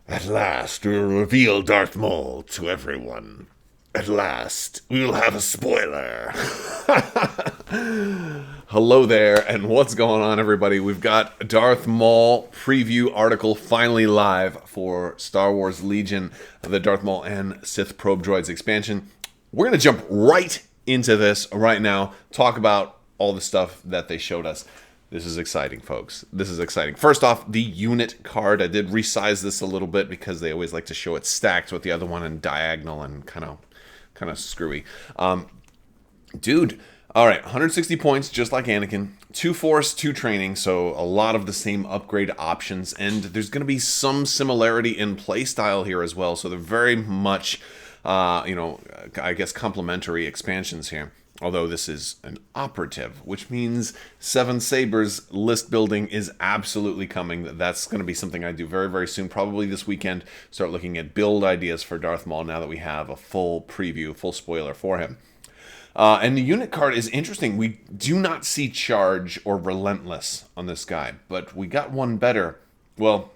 At last, we will reveal Darth Maul to everyone. At last, we will have a spoiler. Hello there, and what's going on, everybody? We've got Darth Maul preview article finally live for Star Wars Legion, the Darth Maul and Sith Probe Droids expansion. We're going to jump right into this right now, talk about all the stuff that they showed us. This is exciting, folks. This is exciting. First off, the unit card. I did resize this a little bit because they always like to show it stacked with the other one in diagonal and kind of screwy. Dude, all right, 160 points, just like Anakin. 2 Force, 2 Training, so a lot of the same upgrade options. And there's going to be some similarity in playstyle here as well. So they're very much, I guess, complementary expansions here. Although this is an operative, which means 7 Sabers list building is absolutely coming. That's going to be something I do very, very soon, probably this weekend. Start looking at build ideas for Darth Maul now that we have a full preview, full spoiler for him. And the unit card is interesting. We do not see Charge or Relentless on this guy, but we got one better. Well,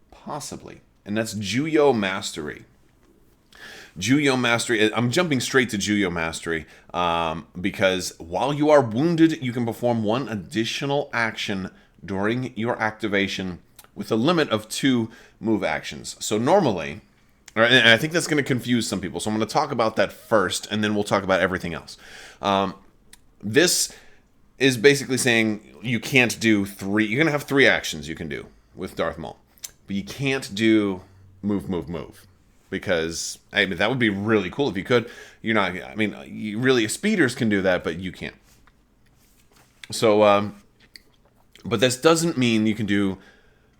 possibly. And that's Juyo Mastery. Juyo Mastery, I'm jumping straight to Juyo Mastery because while you are wounded, you can perform 1 additional action during your activation with a limit of 2 move actions. So normally, and I think that's going to confuse some people, so I'm going to talk about that first, and then we'll talk about everything else. This is basically saying you can't do 3, you're going to have 3 actions you can do with Darth Maul, but you can't do move. Because, I mean, that would be really cool if you could. You're not, I mean, really, speeders can do that, but you can't. So, but this doesn't mean you can do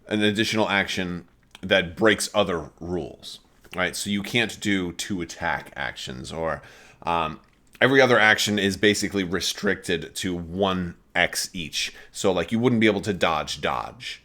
an additional action that breaks other rules, right? So you can't do 2 attack actions, or every other action is basically restricted to 1x each. So, like, you wouldn't be able to dodge.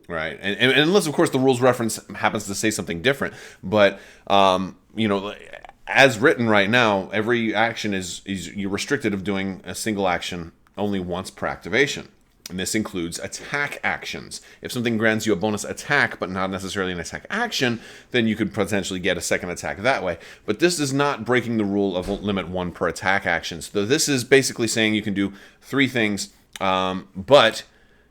Right, and unless, of course, the rules reference happens to say something different. But, as written right now, every action is you're restricted of doing a single action only once per activation. And this includes attack actions. If something grants you a bonus attack, but not necessarily an attack action, then you could potentially get a second attack that way. But this is not breaking the rule of limit 1 per attack action. So this is basically saying you can do 3 things, but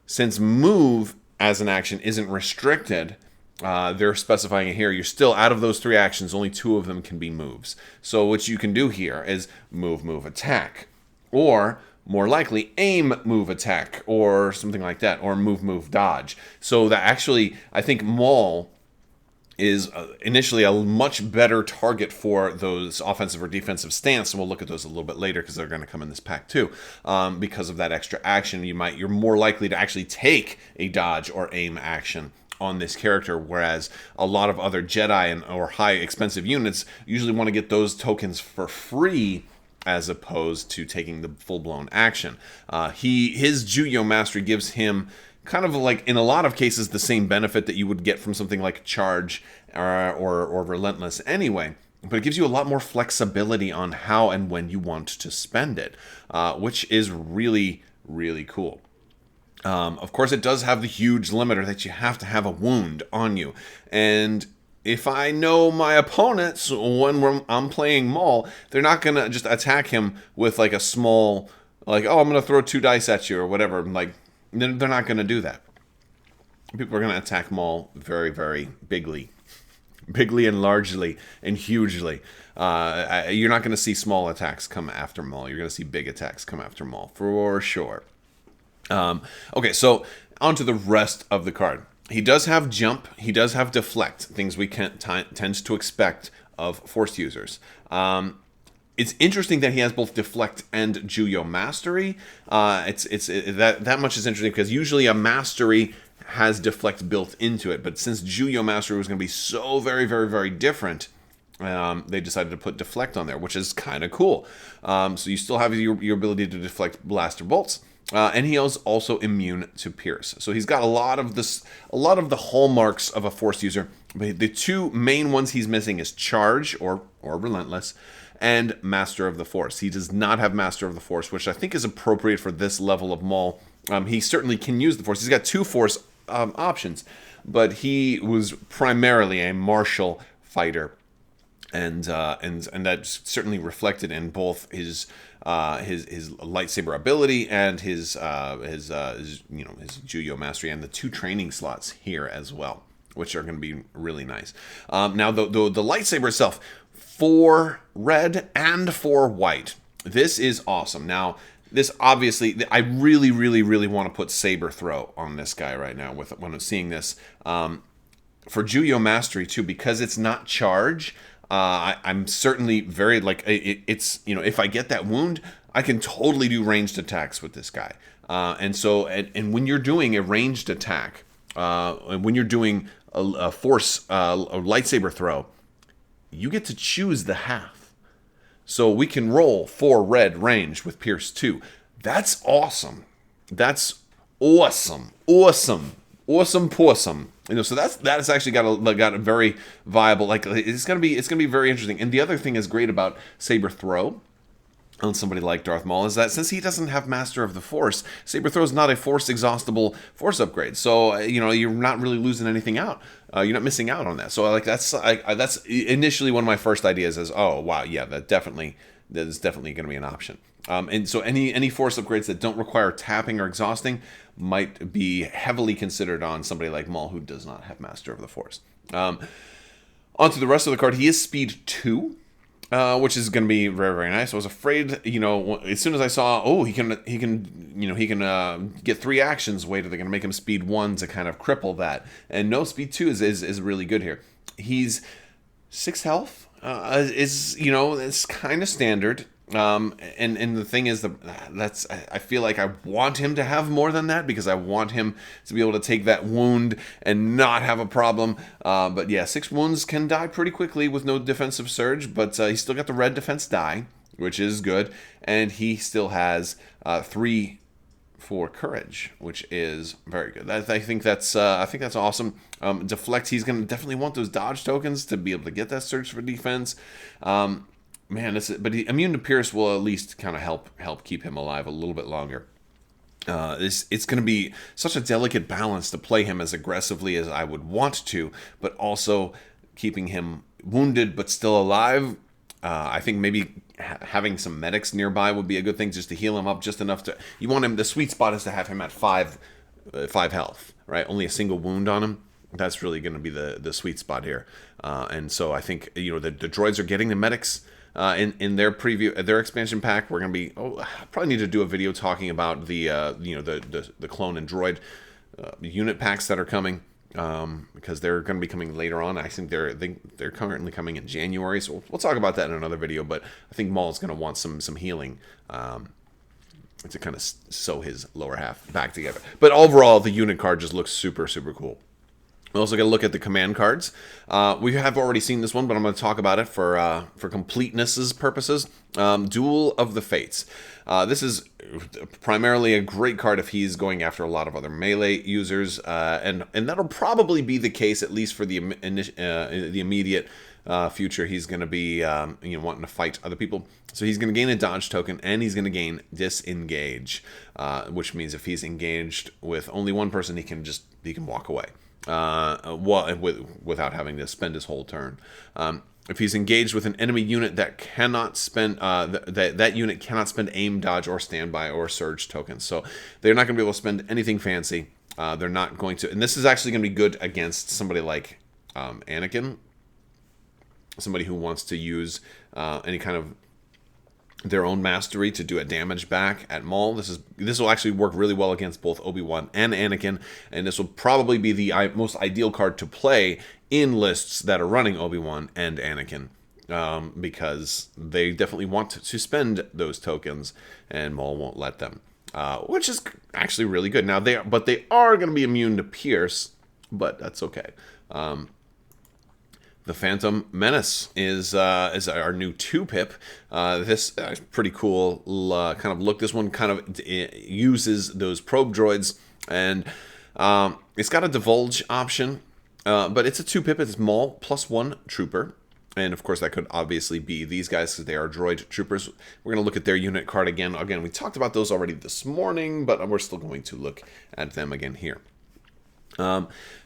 since move as an action isn't restricted, they're specifying it here. You're still, out of those 3 actions, only 2 of them can be moves. So what you can do here is move, attack. Or, more likely, aim, move, attack. Or something like that. Or move, dodge. So that actually, I think Maul is initially a much better target for those offensive or defensive stance, and we'll look at those a little bit later because they're going to come in this pack too. Because of that extra action, you're more likely to actually take a dodge or aim action on this character, whereas a lot of other Jedi or high expensive units usually want to get those tokens for free, as opposed to taking the full-blown action. His Juyo Mastery gives him kind of like, in a lot of cases, the same benefit that you would get from something like Charge or Relentless anyway. But it gives you a lot more flexibility on how and when you want to spend it, which is really, really cool. Of course, it does have the huge limiter that you have to have a wound on you. And if I know my opponents when I'm playing Maul, they're not going to just attack him with like a small, like, oh, I'm going to throw 2 dice at you or whatever. Like, they're not going to do that. People are going to attack Maul very, very bigly and largely and hugely. You're not going to see small attacks come after Maul. You're going to see big attacks come after Maul, for sure. Okay, so on to the rest of the card. He does have jump. He does have deflect, things we can tend to expect of Force users. It's interesting that he has both deflect and Juyo Mastery. That much is interesting because usually a mastery has deflect built into it, but since Juyo Mastery was going to be so very, very, very different, they decided to put deflect on there, which is kind of cool. So you still have your ability to deflect blaster bolts. And he is also immune to pierce. So he's got a lot of the hallmarks of a Force user. But the 2 main ones he's missing is Charge or Relentless, and Master of the Force. He does not have Master of the Force, which I think is appropriate for this level of Maul. He certainly can use the Force. He's got 2 Force options. but he was primarily a martial fighter. And that's certainly reflected in both his lightsaber ability and his Juyo mastery, and the 2 training slots here as well, which are going to be really nice. Now the lightsaber itself, 4 red and 4 white. This is awesome. Now this obviously, I really want to put saber throw on this guy right now when I'm seeing this for Juyo mastery too, because it's not charge. I'm certainly very it's if I get that wound, I can totally do ranged attacks with this guy. And when you're doing a ranged attack, when you're doing a force a lightsaber throw, you get to choose the half. So we can roll 4 red range with Pierce 2. That's awesome. That's awesome. Awesome. So that's actually got a very viable, it's gonna be very interesting. And the other thing is great about saber throw on somebody like Darth Maul is that since he doesn't have Master of the Force, saber throw is not a force exhaustible force upgrade. So you're not really losing anything out. You're not missing out on that. So that's initially one of my first ideas is, oh wow, yeah, that is definitely going to be an option. And so any force upgrades that don't require tapping or exhausting might be heavily considered on somebody like Maul, who does not have Master of the Force. Onto the rest of the card, he is speed 2, which is going to be very, very nice. I was afraid, as soon as I saw, he can get 3 actions. Wait, are they going to make him speed 1 to kind of cripple that? And no, speed 2 is really good here. He's 6 health. It's kind of standard. And the thing is I feel like I want him to have more than that, because I want him to be able to take that wound and not have a problem. But yeah, 6 wounds can die pretty quickly with no defensive surge, but he's still got the red defense die, which is good, and he still has 3 for courage, which is very good. I think that's awesome. Deflect, he's going to definitely want those dodge tokens to be able to get that surge for defense. But immune to Pierce will at least kind of help keep him alive a little bit longer. It's going to be such a delicate balance to play him as aggressively as I would want to, but also keeping him wounded but still alive. I think maybe having some medics nearby would be a good thing, just to heal him up just enough to. You want him. The sweet spot is to have him at 5 health, right? Only a single wound on him. That's really going to be the sweet spot here. And so I think the droids are getting the medics. In their preview, their expansion pack, we're going to be. I probably need to do a video talking about the clone and droid unit packs that are coming, because they're going to be coming later on. I think they're currently coming in January, so we'll talk about that in another video. But I think Maul's going to want some healing to kind of sew his lower half back together. But overall, the unit card just looks super cool. We also got to look at the command cards. We have already seen this one, but I'm going to talk about it for completeness purposes. Duel of the Fates. This is primarily a great card if he's going after a lot of other melee users, and that'll probably be the case, at least for the immediate future. He's going to be wanting to fight other people. So he's going to gain a dodge token, and he's going to gain disengage, which means if he's engaged with only one person, he can walk away. Without having to spend his whole turn. If he's engaged with an enemy unit that cannot spend that unit cannot spend aim, dodge, or standby or surge tokens, so they're not going to be able to spend anything fancy. They're not going to, and this is actually going to be good against somebody like Anakin, somebody who wants to use any kind of their own mastery to do a damage back at Maul. This will actually work really well against both Obi-Wan and Anakin, and this will probably be the most ideal card to play in lists that are running Obi-Wan and Anakin, because they definitely want to spend those tokens, and Maul won't let them, which is actually really good. Now they are going to be immune to Pierce, but that's okay. The Phantom Menace is our new 2-pip. This is pretty cool kind of look. This one kind of uses those probe droids, and it's got a divulge option, but it's a 2-pip. It's Maul +1 trooper, and of course that could obviously be these guys because they are droid troopers. We're going to look at their unit card again. Again, we talked about those already this morning, but we're still going to look at them again here.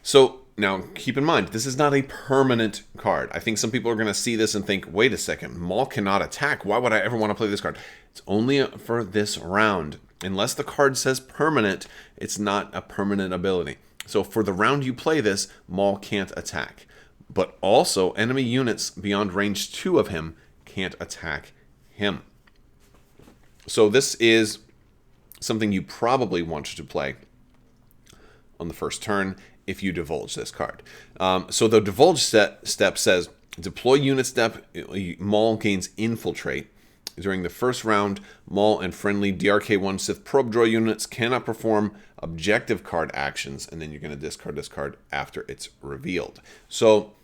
So Now, keep in mind, this is not a permanent card. I think some people are going to see this and think, wait a second, Maul cannot attack. Why would I ever want to play this card? It's only for this round. Unless the card says permanent, it's not a permanent ability. So for the round you play this, Maul can't attack. But also, enemy units beyond range 2 of him can't attack him. So this is something you probably want to play on the first turn if you divulge this card. So the divulge step says, deploy unit step, Maul gains infiltrate. During the first round, Maul and friendly DRK-1 Sith probe droid units cannot perform objective card actions, and then you're going to discard this card after it's revealed. So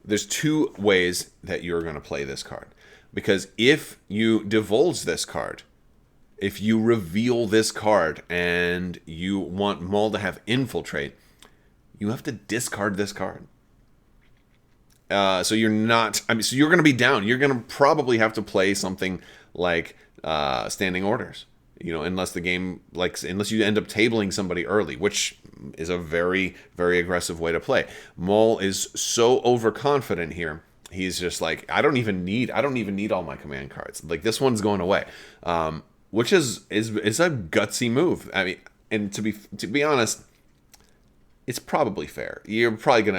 there's 2 ways that you're going to play this card. Because if you divulge this card, if you reveal this card and you want Maul to have infiltrate, you have to discard this card. So you're not, so you're going to be down. You're going to probably have to play something like standing orders, unless the game, unless you end up tabling somebody early, which is a very, very aggressive way to play. Maul is so overconfident here. He's just like, I don't even need all my command cards. Like, this one's going away. Which is a gutsy move. I mean, and to be honest, it's probably fair.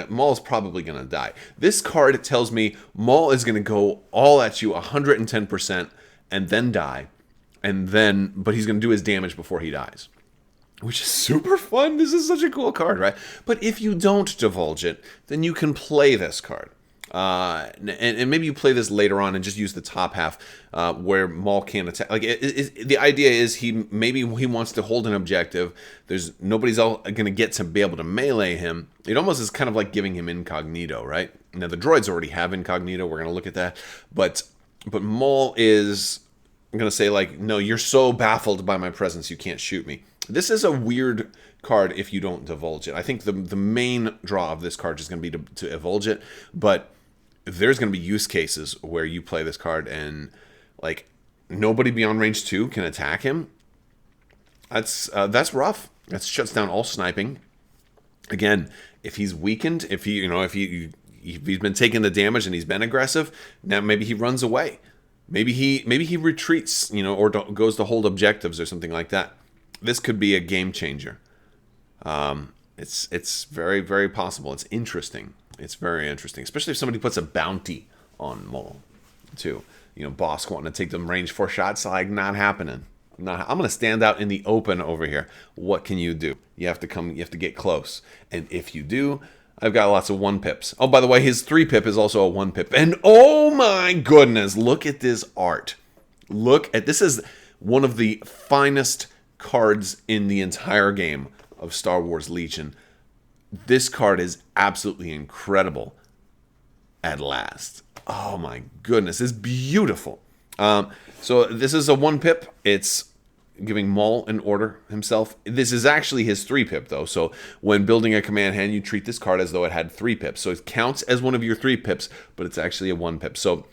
Maul's probably gonna die. This card tells me Maul is gonna go all at you 110% and then die, but he's gonna do his damage before he dies, which is super fun. This is such a cool card, right? But if you don't divulge it, then you can play this card. And maybe you play this later on and just use the top half where Maul can't attack. Like, the idea is maybe he wants to hold an objective. There's nobody's going to get to be able to melee him. It almost is kind of like giving him incognito, right? Now the droids already have incognito. We're going to look at that, but Maul is going to say, like, no, you're so baffled by my presence, you can't shoot me. This is a weird card if you don't divulge it. I think the main draw of this card is going to be to divulge it, but there's going to be use cases where you play this card and, like, nobody beyond range 2 can attack him. That's rough. That shuts down all sniping. Again, if he's weakened, if he's been taking the damage and he's been aggressive, now maybe he runs away. Maybe he retreats, or goes to hold objectives or something like that. This could be a game changer. It's very, very possible. It's interesting. It's very interesting, especially if somebody puts a bounty on Maul, too. Bosk wanting to take them range 4 shots, like, not happening. I'm going to stand out in the open over here. What can you do? You have to get close. And if you do, I've got lots of 1-pips. Oh, by the way, his 3-pip is also a 1-pip. And oh my goodness, look at this art. This is one of the finest cards in the entire game of Star Wars Legion. This card is absolutely incredible at last. Oh my goodness, it's beautiful. So this is a 1-pip. It's giving Maul an order himself. This is actually his 3-pip, though. So when building a command hand, you treat this card as though it had 3 pips. So it counts as one of your 3 pips, but it's actually a 1-pip. So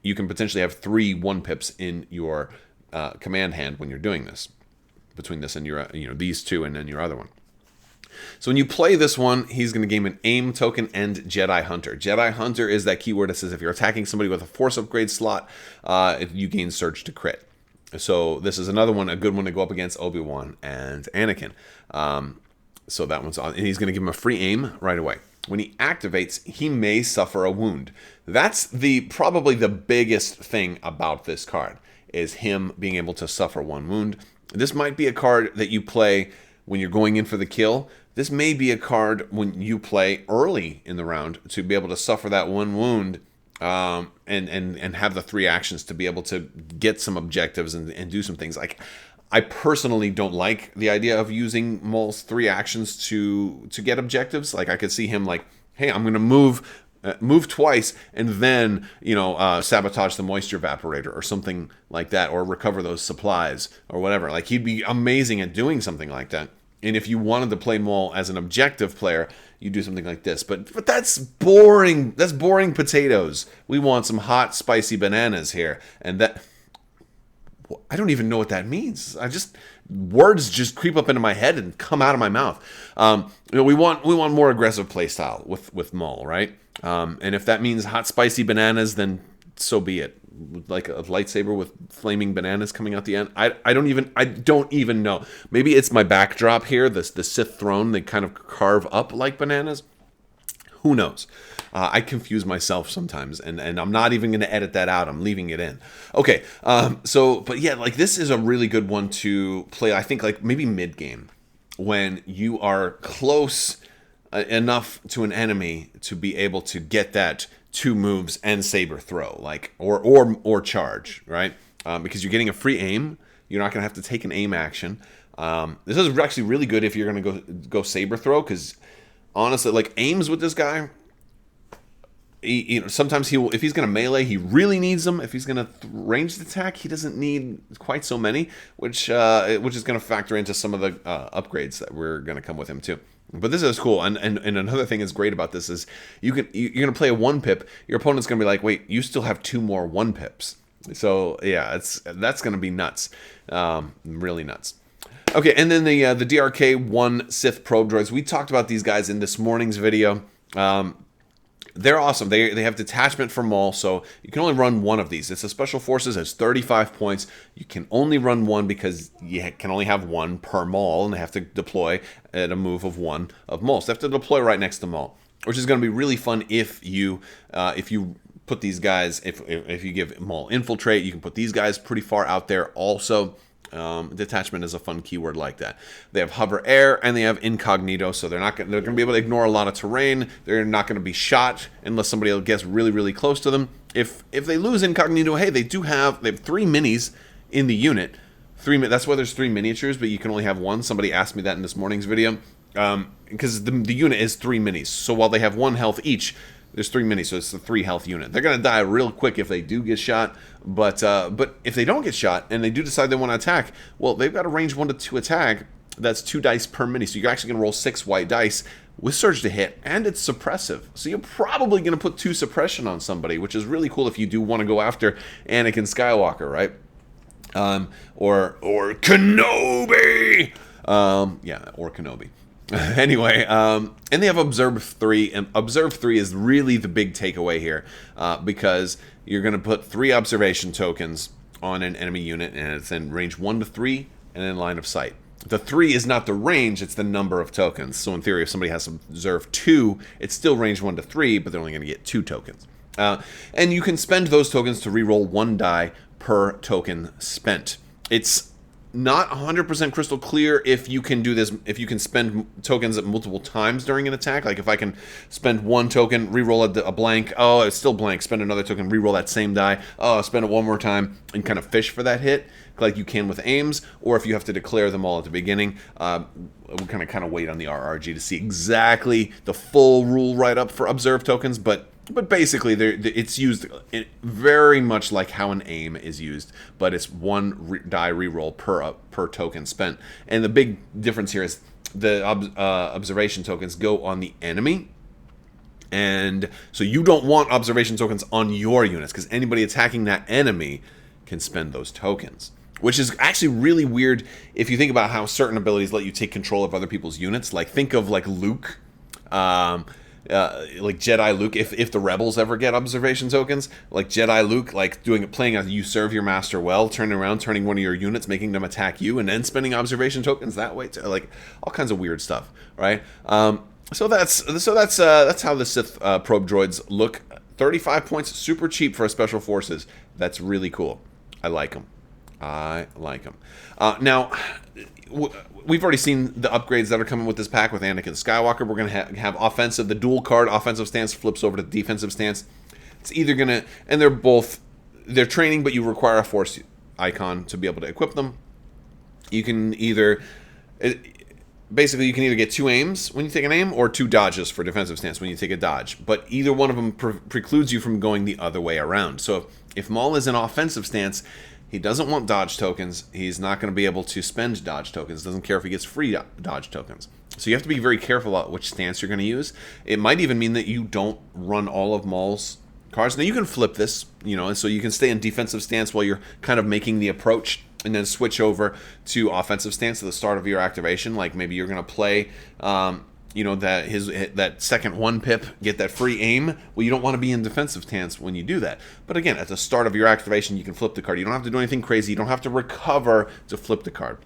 you can potentially have 3 1-pips in your command hand when you're doing this. Between this and your, these 2 and then your other one. So when you play this one, he's going to gain an aim token and Jedi Hunter. Jedi Hunter is that keyword that says if you're attacking somebody with a force upgrade slot, you gain surge to crit. So this is another one, a good one to go up against Obi-Wan and Anakin. So that one's on, and he's going to give him a free aim right away. When he activates, he may suffer a wound. That's probably the biggest thing about this card, is him being able to suffer 1 wound. This might be a card that you play when you're going in for the kill. This may be a card when you play early in the round to be able to suffer that 1 wound and have the 3 actions to be able to get some objectives and do some things. Like, I personally don't like the idea of using Maul's 3 actions to get objectives. Like, I could see him like, hey, I'm going to move twice and then, sabotage the moisture evaporator or something like that, or recover those supplies or whatever. Like, he'd be amazing at doing something like that. And if you wanted to play Maul as an objective player, you do something like this. But that's boring. That's boring potatoes. We want some hot, spicy bananas here. And I don't even know what that means. Words just creep up into my head and come out of my mouth. We want more aggressive playstyle with Maul, right? And if that means hot spicy bananas, then so be it. Like a lightsaber with flaming bananas coming out the end. I don't even know. Maybe it's my backdrop here, the Sith throne. They kind of carve up like bananas. Who knows? I confuse myself sometimes, and I'm not even going to edit that out. I'm leaving it in. Okay, but yeah, like this is a really good one to play. I think like maybe mid game when you are close enough to an enemy to be able to get that 2 moves and saber throw, like or charge, right? Because you're getting a free aim. You're not going to have to take an aim action. This is actually really good if you're going to go saber throw, because honestly, like aims with this guy, sometimes if he's going to melee, he really needs them. If he's going to ranged attack, he doesn't need quite so many, which is going to factor into some of the upgrades that we're going to come with him too. But this is cool, and another thing is great about this is you're going to play a 1-pip. Your opponent's going to be like, wait, you still have 2 more 1-pips. So yeah, that's going to be nuts, really nuts. Okay, and then the DRK-1 Sith probe droids. We talked about these guys in this morning's video. They're awesome. They have detachment for Maul, so you can only run one of these. It's a Special Forces, has 35 points. You can only run one because you can only have one per Maul, and they have to deploy at a move of 1 of Maul. So they have to deploy right next to Maul, which is going to be really fun if you put these guys, if you give Maul Infiltrate, you can put these guys pretty far out there also. Detachment is a fun keyword like that. They have hover air and they have incognito, so they're going to be able to ignore a lot of terrain. They're not going to be shot unless somebody gets really, really close to them. If they lose incognito, hey, they have 3 minis in the unit. That's why there's 3 miniatures, but you can only have 1. Somebody asked me that in this morning's video, because the unit is 3 minis. So while they have 1 health each, there's 3 minis, so it's the 3 health unit. They're going to die real quick if they do get shot, but if they don't get shot and they do decide they want to attack, well, they've got a range 1 to 2 attack. That's 2 dice per mini, so you're actually going to roll 6 white dice with Surge to hit, and it's suppressive. So you're probably going to put 2 suppression on somebody, which is really cool if you do want to go after Anakin Skywalker, right? Or Kenobi! Or Kenobi. Anyway, and they have Observe 3, and Observe 3 is really the big takeaway here, because you're going to put 3 observation tokens on an enemy unit, and it's in range 1 to 3, and in line of sight. The 3 is not the range, it's the number of tokens. So in theory, if somebody has Observe 2, it's still range 1 to 3, but they're only going to get 2 tokens. And you can spend those tokens to reroll 1 die per token spent. It's not 100% crystal clear if you can do this, if you can spend tokens at multiple times during an attack. Like if I can spend 1 token, reroll a blank, oh, it's still blank, spend another token, reroll that same die, oh, spend it 1 more time, and kind of fish for that hit, like you can with aims, or if you have to declare them all at the beginning. We kind of wait on the RRG to see exactly the full rule write-up for observe tokens, but basically, it's used very much like how an aim is used, but it's 1 die reroll per token spent. And the big difference here is the observation tokens go on the enemy, and so you don't want observation tokens on your units, because anybody attacking that enemy can spend those tokens. Which is actually really weird if you think about how certain abilities let you take control of other people's units. Like, think of like Luke. Like Jedi Luke, if the rebels ever get observation tokens, like Jedi Luke, like playing a you serve your master well, turning around, turning one of your units, making them attack you, and then spending observation tokens that way, like all kinds of weird stuff, right? So that's how the Sith probe droids look. 35 points, super cheap for a Special Forces. That's really cool. I like them. Now, we've already seen the upgrades that are coming with this pack with Anakin Skywalker. We're going to have offensive. The dual card offensive stance flips over to defensive stance. It's either going to, and they're training, but you require a force icon to be able to equip them. You can either get 2 aims when you take an aim, or 2 dodges for defensive stance when you take a dodge. But either one of them precludes you from going the other way around. So if Maul is in offensive stance, he doesn't want dodge tokens. He's not going to be able to spend dodge tokens. Doesn't care if he gets free dodge tokens. So you have to be very careful about which stance you're going to use. It might even mean that you don't run all of Maul's cards. Now you can flip this, and so you can stay in defensive stance while you're kind of making the approach and then switch over to offensive stance at the start of your activation. Like maybe you're going to play, that second 1-pip, get that free aim. Well, you don't want to be in defensive stance when you do that. But again, at the start of your activation, you can flip the card. You don't have to do anything crazy. You don't have to recover to flip the card.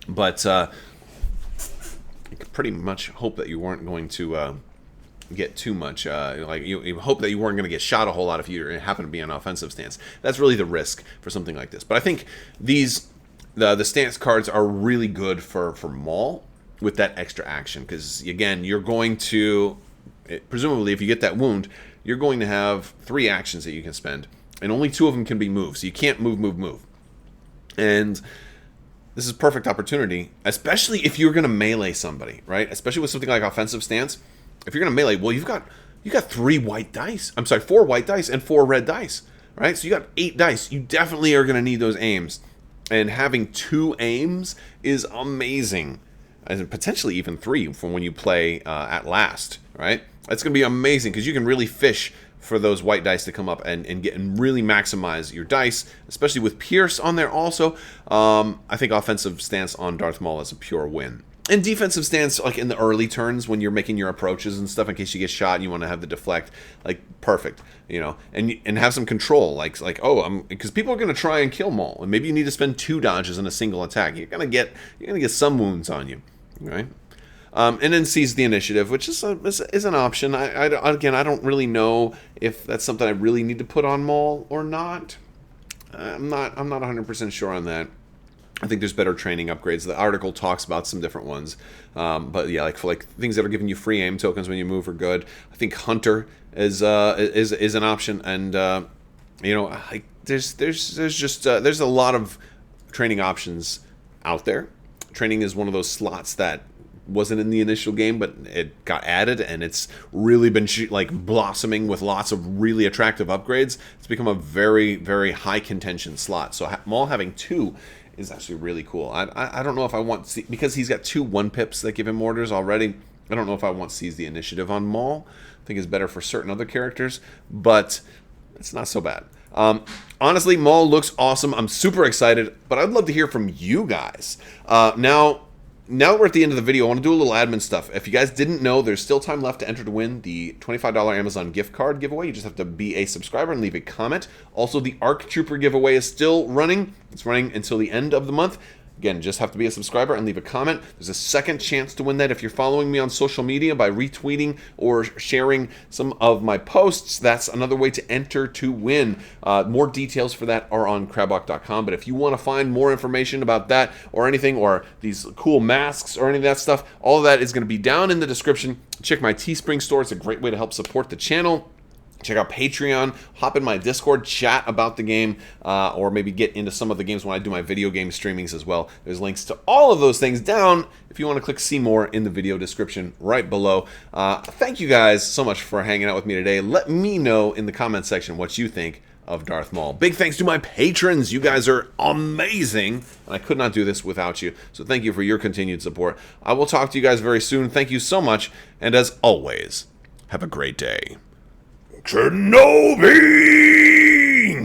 But you could pretty much hope that you weren't going to get too much. You hope that you weren't going to get shot a whole lot if you happen to be in offensive stance. That's really the risk for something like this. But I think the stance cards are really good for Maul with that extra action, because again, you're going to, presumably if you get that wound, you're going to have 3 actions that you can spend, and only 2 of them can be moves. So you can't move. And this is a perfect opportunity, especially if you're going to melee somebody, right? Especially with something like offensive stance. If you're going to melee, well, you got 4 white dice and 4 red dice, right? So you got 8 dice. You definitely are going to need those aims. And having 2 aims is amazing. And potentially even 3 from when you play at last, right? That's going to be amazing, because you can really fish for those white dice to come up and really maximize your dice, especially with Pierce on there also. I think offensive stance on Darth Maul is a pure win. And defensive stance, like in the early turns when you're making your approaches and stuff, in case you get shot and you want to have the deflect, like perfect, and have some control, because people are going to try and kill Maul, and maybe you need to spend 2 dodges in a single attack. You're gonna get some wounds on you, right? And then seize the initiative, which is an option. I don't really know if that's something I really need to put on Maul or not. I'm not 100% sure on that. I think there's better training upgrades. The article talks about some different ones, but yeah, for things that are giving you free aim tokens when you move are good. I think Hunter is an option, and there's a lot of training options out there. Training is one of those slots that wasn't in the initial game, but it got added, and it's really been blossoming with lots of really attractive upgrades. It's become a very, very high contention slot. So Maul having 2 is actually really cool. I don't know if I want, because he's got 2 1-pips that give him orders already. I don't know if I want Seize the Initiative on Maul. I think it's better for certain other characters, but it's not so bad. Honestly, Maul looks awesome. I'm super excited, but I'd love to hear from you guys. Now that we're at the end of the video, I want to do a little admin stuff. If you guys didn't know, there's still time left to enter to win the $25 Amazon gift card giveaway. You just have to be a subscriber and leave a comment. Also, the ARC Trooper giveaway is still running. It's running until the end of the month. Again, just have to be a subscriber and leave a comment. There's a second chance to win that if you're following me on social media by retweeting or sharing some of my posts. That's another way to enter to win. More details for that are on Crabbok.com. But if you want to find more information about that or anything, or these cool masks or any of that stuff, all of that is going to be down in the description. Check my Teespring store. It's a great way to help support the channel. Check out Patreon, hop in my Discord, chat about the game, or maybe get into some of the games when I do my video game streamings as well. There's links to all of those things down if you want to click see more in the video description right below. Thank you guys so much for hanging out with me today. Let me know in the comment section what you think of Darth Maul. Big thanks to my patrons. You guys are amazing, and I could not do this without you. So thank you for your continued support. I will talk to you guys very soon. Thank you so much, and as always, have a great day. Kenobi!